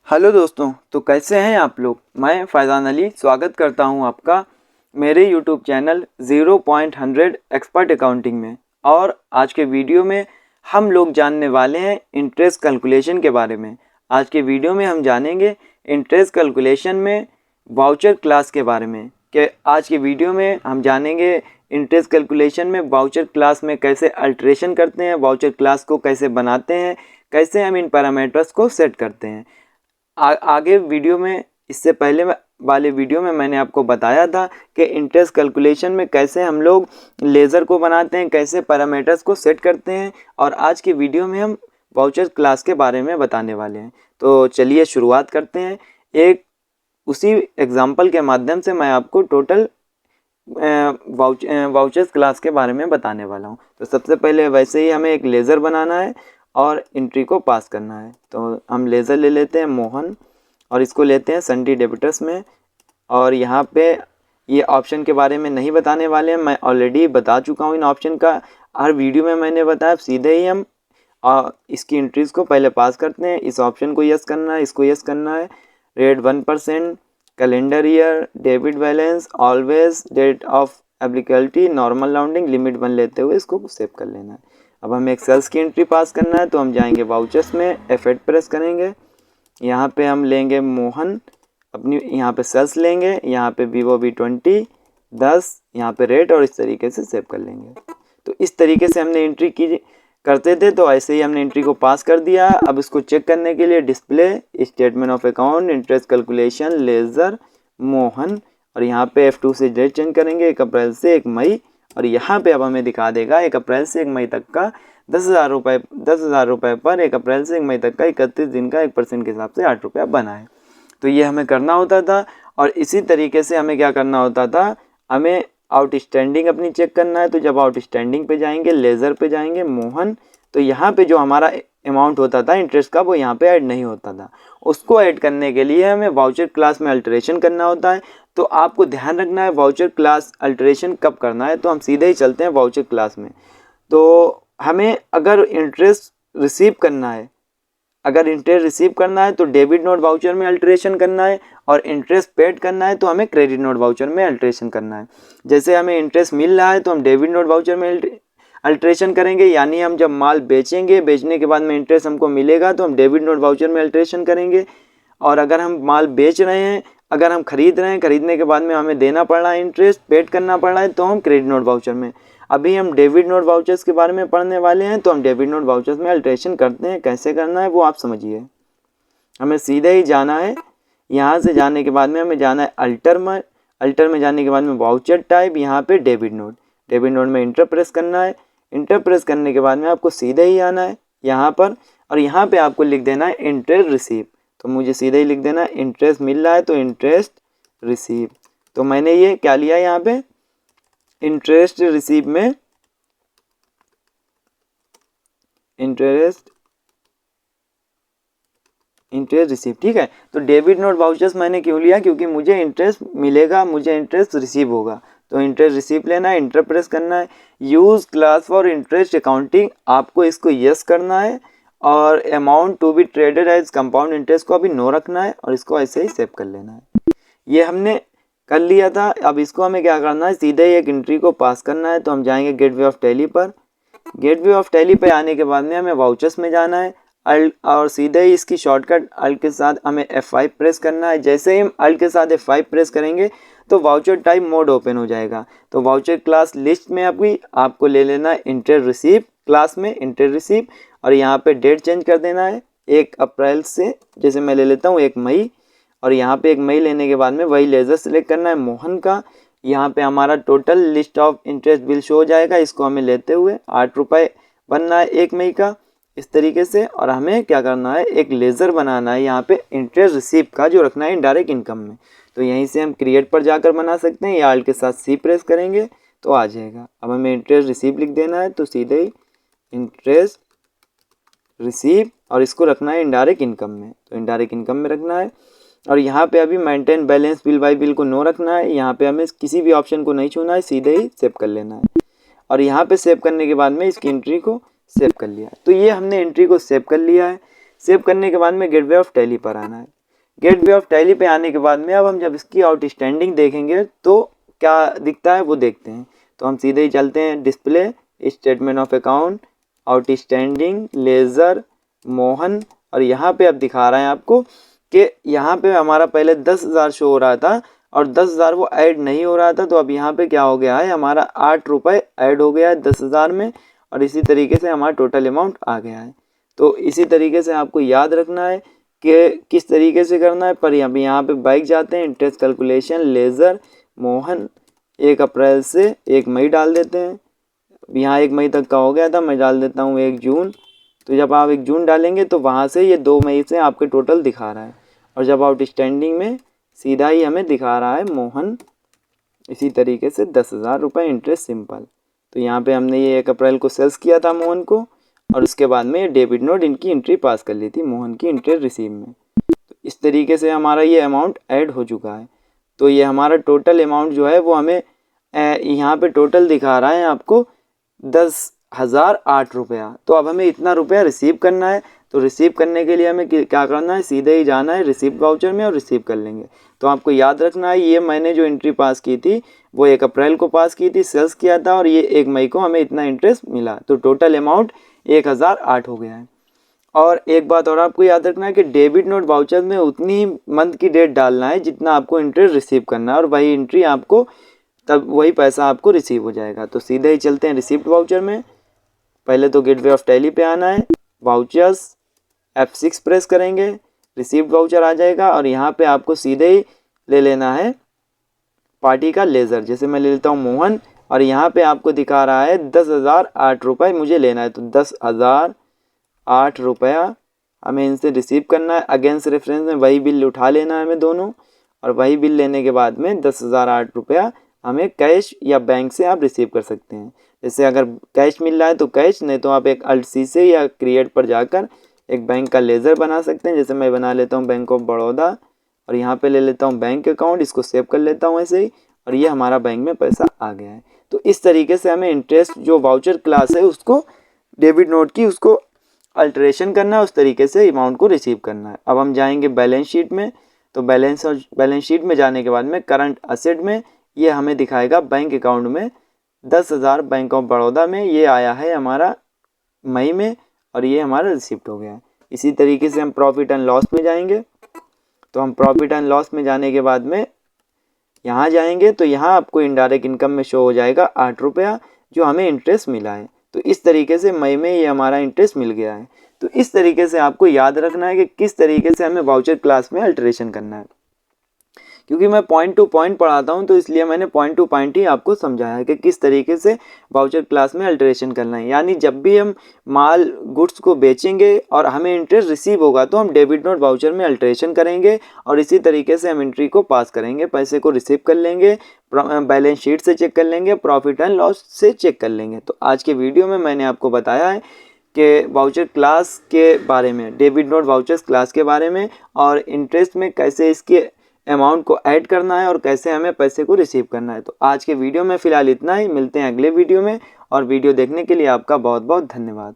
Hello दोस्तों, तो कैसे हैं आप लोग। मैं फैज़ान अली स्वागत करता हूं आपका मेरे यूट्यूब चैनल 0.100 एक्सपर्ट अकाउंटिंग में। और आज के वीडियो में हम लोग जानने वाले हैं इंटरेस्ट कैलकुलेशन के बारे में। आज के वीडियो में हम जानेंगे इंटरेस्ट कैलकुलेशन में वाउचर क्लास के बारे में। कि आज के वीडियो में हम जानेंगे इंटरेस्ट कैलकुलेशन में वाउचर क्लास में कैसे अल्टरेशन करते हैं, वाउचर क्लास को कैसे बनाते हैं, कैसे हम इन पैरामीटर्स को सेट करते हैं। आगे वीडियो में, इससे पहले वाले वीडियो में मैंने आपको बताया था कि इंटरेस्ट कैलकुलेशन में कैसे हम लोग लेज़र को बनाते हैं, कैसे पैरामीटर्स को सेट करते हैं। और आज की वीडियो में हम वाउचर क्लास के बारे में बताने वाले हैं। तो चलिए शुरुआत करते हैं। एक उसी एग्जांपल के माध्यम से मैं आपको टोटल वाउचर्स क्लास के बारे में बताने वाला हूँ। तो सबसे पहले वैसे ही हमें एक लेज़र बनाना है और एंट्री को पास करना है। तो हम लेज़र ले लेते हैं मोहन और इसको लेते हैं संडे डेबिटर्स में। और यहाँ पे ये ऑप्शन के बारे में नहीं बताने वाले हैं, मैं ऑलरेडी बता चुका हूँ इन ऑप्शन का। हर वीडियो में मैंने बताया, सीधे ही हम इसकी एंट्रीज़ को पहले पास करते हैं। इस ऑप्शन को यस करना है, इसको यस करना है। Rate 1%, calendar year, debit balance, always, date of applicability, normal rounding, limit 1 लेते हुए इसको सेव कर लेना है। अब हमें एक्सेल्स की एंट्री पास करना है, तो हम जाएंगे वाउचर्स में, F8 प्रेस करेंगे। यहाँ पे हम लेंगे मोहन, अपनी यहाँ पे सेल्स लेंगे, यहाँ पे वीवो V20 10, यहाँ पे रेट, और इस तरीके से सेव कर लेंगे। तो इस तरीके से हमने एंट्री की करते थे, तो ऐसे ही हमने एंट्री को पास कर दिया। अब इसको चेक करने के लिए display, statement of account, interest calculation, laser, Mohan, और यहाँ पे F2 से डेट चेंज करेंगे 1 अप्रैल से 1 मई। और यहाँ पे अब हमें दिखा देगा 1 अप्रैल से 1 मई तक का 10,000 रुपये पर 1 अप्रैल से 1 मई तक का 31 दिन का 1% के हिसाब से 8 रुपया बना है। तो ये हमें करना होता था। और इसी तरीके से हमें क्या करना होता था, हमें आउटस्टैंडिंग अपनी चेक करना है। तो जब आउटस्टैंडिंग पे जाएंगे, लेज़र पे जाएंगे, मोहन, तो यहाँ पे जो हमारा अमाउंट होता था इंटरेस्ट का, वो यहाँ पे ऐड नहीं होता था। उसको ऐड करने के लिए हमें वाउचर क्लास में अल्टरेशन करना होता है। तो आपको ध्यान रखना है वाउचर क्लास अल्टरेशन कब करना है। तो हम सीधे ही चलते हैं वाउचर क्लास में। तो हमें अगर इंटरेस्ट रिसीव करना है, तो डेबिट नोट वाउचर में अल्टरेशन करना है, और इंटरेस्ट पेड करना है तो हमें क्रेडिट नोट वाउचर में अल्टरेशन करना है। जैसे हमें इंटरेस्ट मिल रहा है तो हम डेबिट नोट वाउचर में अल्टरेशन करेंगे, यानी हम जब माल बेचेंगे, बेचने के बाद में इंटरेस्ट हमको मिलेगा तो हम डेबिट नोट वाउचर में अल्टरेशन करेंगे। और अगर हम माल बेच रहे हैं, अगर हम खरीद रहे हैं, खरीदने के बाद में हमें देना पड़ रहा है, इंटरेस्ट पेड करना पड़ रहा है, तो हम क्रेडिट नोट वाउचर में। अभी हम डेबिट नोट वाउचर्स के बारे में पढ़ने वाले हैं, तो हम डेबिट नोट वाउचर्स में अल्टरेशन करते हैं। कैसे करना है वो आप समझिए। हमें सीधे ही जाना है, यहाँ से जाने के बाद में हमें जाना है अल्टर में जाने के बाद में वाउचर टाइप, यहाँ पे डेबिट नोट में इंटर प्रेस करना है। इंटर प्रेस करने के बाद में आपको सीधे ही आना है यहाँ पर, और यहाँ पे आपको लिख देना है इंटरेस्ट रिसीव। तो मुझे सीधे ही लिख देना है इंटरेस्ट मिल रहा है तो इंटरेस्ट रिसीव। तो मैंने ये क्या लिया, यहाँ पे इंटरेस्ट रिसीव में इंटरेस्ट रिसीव, ठीक है। तो डेबिट नोट वाउचर्स मैंने क्यों लिया, क्योंकि मुझे इंटरेस्ट मिलेगा, मुझे इंटरेस्ट रिसीव होगा। तो इंटरेस्ट रिसीव लेना है, इंटर प्रेस करना है। Use class for interest accounting, आपको इसको यस करना है। और amount to be traded as compound interest को अभी नो रखना है, और इसको ऐसे ही सेव कर लेना है। ये हमने कर लिया था। अब इसको हमें क्या करना है, सीधे ही एक एंट्री को पास करना है। तो हम जाएंगे गेटवे ऑफ टैली पर। गेटवे ऑफ टैली पे आने के बाद में हमें वाउचर्स में जाना है, और सीधे ही इसकी शॉर्टकट अल्ट के साथ हमें F5 प्रेस करना है। जैसे ही हम अल्ट के साथ F5 प्रेस करेंगे तो वाउचर टाइप मोड ओपन हो जाएगा। तो वाउचर क्लास लिस्ट में आपको ले लेना है इंटरेस्ट रिसीव क्लास में, इंटरेस्ट रिसीव, और यहाँ पे डेट चेंज कर देना है 1 अप्रैल से, जैसे मैं ले लेता हूँ 1 मई। और यहाँ पे 1 मई लेने के बाद में वही लेज़र सेलेक्ट करना है मोहन का। यहाँ पे हमारा total list of interest bill show हो जाएगा। इसको हमें लेते हुए 8 रुपये बनना है 1 मई का, इस तरीके से। और हमें क्या करना है, एक लेज़र बनाना है यहाँ पे इंटरेस्ट रिसीव का, जो रखना है इनडायरेक्ट इनकम में। तो यहीं से हम क्रिएट पर जाकर बना सकते हैं, या आल्ट के साथ सी प्रेस करेंगे तो आ जाएगा। अब हमें इंटरेस्ट रिसीव लिख देना है, तो सीधे ही इंटरेस्ट रिसीव, और इसको रखना है इनडायरेक्ट इनकम में। तो इनडायरेक्ट इनकम में रखना है। और यहाँ पे अभी maintain balance bill by bill को नो रखना है। यहाँ पे हमें किसी भी ऑप्शन को नहीं छूना है, सीधे ही सेव कर लेना है। और यहाँ पे सेव करने के बाद में इसकी एंट्री को सेव कर लिया। तो ये हमने एंट्री को सेव कर लिया है। सेव करने के बाद में गेटवे ऑफ टैली पर आना है। गेटवे ऑफ टैली पे आने के बाद में अब हम जब इसकी आउटस्टैंडिंग देखेंगे तो क्या दिखता है वो देखते हैं। तो हम सीधे ही चलते हैं display, statement of account, outstanding, laser, Mohan, और यहाँ पे अब दिखा रहा है आपको कि यहाँ पे हमारा पहले 10,000 शो हो रहा था और 10,000 वो ऐड नहीं हो रहा था। तो अब यहाँ पे क्या हो गया है, हमारा 8 रुपये ऐड हो गया है 10,000 में, और इसी तरीके से हमारा टोटल अमाउंट आ गया है। तो इसी तरीके से आपको याद रखना है कि किस तरीके से करना है। पर यहाँ पे बाइक जाते हैं, इंटरेस्ट कैलकुलेशन, लेज़र, मोहन, 1 अप्रैल से 1 मई डाल देते हैं। यहाँ 1 मई तक का हो गया था, मैं डाल देता हूँ 1 जून। तो जब आप 1 जून डालेंगे तो वहाँ से ये 2 मई से आपके टोटल दिखा रहा है, और जब आउटस्टैंडिंग में सीधा ही हमें दिखा रहा है मोहन, इसी तरीके से 10,000 रुपये इंटरेस्ट सिंपल। तो यहाँ पे हमने ये 1 अप्रैल को सेल्स किया था मोहन को, और उसके बाद में ये डेबिट नोट इनकी एंट्री पास कर ली थी मोहन की इंटरेस्ट रिसीव में। तो इस तरीके से हमारा ये अमाउंट ऐड हो चुका है। तो ये हमारा टोटल अमाउंट जो है वो हमें यहाँ पे टोटल दिखा रहा है आपको 10,008 रुपया। तो अब हमें इतना रुपया रिसीव करना है। तो रिसीव करने के लिए हमें क्या करना है, सीधे ही जाना है रिसीव वाउचर में और रिसीव कर लेंगे। तो आपको याद रखना है, ये मैंने जो एंट्री पास की थी वो 1 अप्रैल को पास की थी, सेल्स किया था, और ये 1 मई को हमें इतना इंटरेस्ट मिला। तो टोटल अमाउंट 1008 हो गया है। और एक बात और आपको याद रखना है कि डेबिट नोट वाउचर में उतनी ही मंथ की डेट डालना है जितना आपको इंटरेस्ट रिसीव करना है, और वही एंट्री आपको तब वही पैसा आपको रिसीव हो जाएगा। तो सीधे ही चलते हैं रिसिप्ट वाउचर में। पहले तो गेटवे ऑफ टैली पे आना है, वाउचर्स, F6 प्रेस करेंगे, रिसिप्ट वाउचर आ जाएगा, और यहाँ पे आपको सीधे ही ले लेना है पार्टी का लेज़र। जैसे मैं ले लेता हूँ मोहन, और यहाँ पे आपको दिखा रहा है 10,008 रुपये मुझे लेना है। तो 10,008 रुपया हमें इनसे रिसीव करना है। अगेंस्ट रेफरेंस में वही बिल उठा लेना है हमें दोनों, और वही बिल लेने के बाद में 10,008 रुपया हमें कैश या बैंक से आप रिसीव कर सकते हैं। जैसे अगर कैश मिल रहा है तो कैश, नहीं तो आप एक अल्ट-सी से या क्रिएट पर जाकर एक बैंक का लेज़र बना सकते हैं। जैसे मैं बना लेता हूँ बैंक ऑफ बड़ौदा, और यहाँ पे ले लेता हूँ बैंक अकाउंट, इसको सेव कर लेता हूँ ऐसे ही, और ये हमारा बैंक में पैसा आ गया है। तो इस तरीके से हमें इंटरेस्ट जो वाउचर क्लास है उसको डेबिट नोट की उसको अल्टरेशन करना है, उस तरीके से अमाउंट को रिसीव करना है। अब हम जाएंगे बैलेंस शीट में। तो बैलेंस शीट में जाने के बाद में करंट असेट में ये हमें दिखाएगा बैंक अकाउंट में 10,000 बैंक ऑफ बड़ौदा में ये आया है हमारा मई में, और ये हमारा रिसिप्ट हो गया है। इसी तरीके से हम प्रॉफिट एंड लॉस में जाएंगे। तो हम प्रॉफिट एंड लॉस में जाने के बाद में यहाँ जाएंगे, तो यहाँ आपको इनडायरेक्ट इनकम में शो हो जाएगा 8 रुपया जो हमें इंटरेस्ट मिला है। तो इस तरीके से मई में ये हमारा इंटरेस्ट मिल गया है। तो इस तरीके से आपको याद रखना है कि किस तरीके से हमें वाउचर क्लास में अल्टरेशन करना है। क्योंकि मैं पॉइंट टू पॉइंट पढ़ाता हूं, तो इसलिए मैंने पॉइंट टू पॉइंट ही आपको समझाया कि किस तरीके से वाउचर क्लास में अल्टरेशन करना है। यानी जब भी हम माल गुड्स को बेचेंगे और हमें इंटरेस्ट रिसीव होगा तो हम डेबिट नोट वाउचर में अल्टरेशन करेंगे, और इसी तरीके से हम एंट्री को पास करेंगे, पैसे को रिसीव कर लेंगे, बैलेंस शीट से चेक कर लेंगे, प्रॉफिट एंड लॉस से चेक कर लेंगे। तो आज के वीडियो में मैंने आपको बताया है कि वाउचर क्लास के बारे में, डेबिट नोट वाउचर्स क्लास के बारे में, और इंटरेस्ट में कैसे इसके अमाउंट को ऐड करना है और कैसे हमें पैसे को रिसीव करना है। तो आज के वीडियो में फ़िलहाल इतना ही, मिलते हैं अगले वीडियो में, और वीडियो देखने के लिए आपका बहुत बहुत धन्यवाद।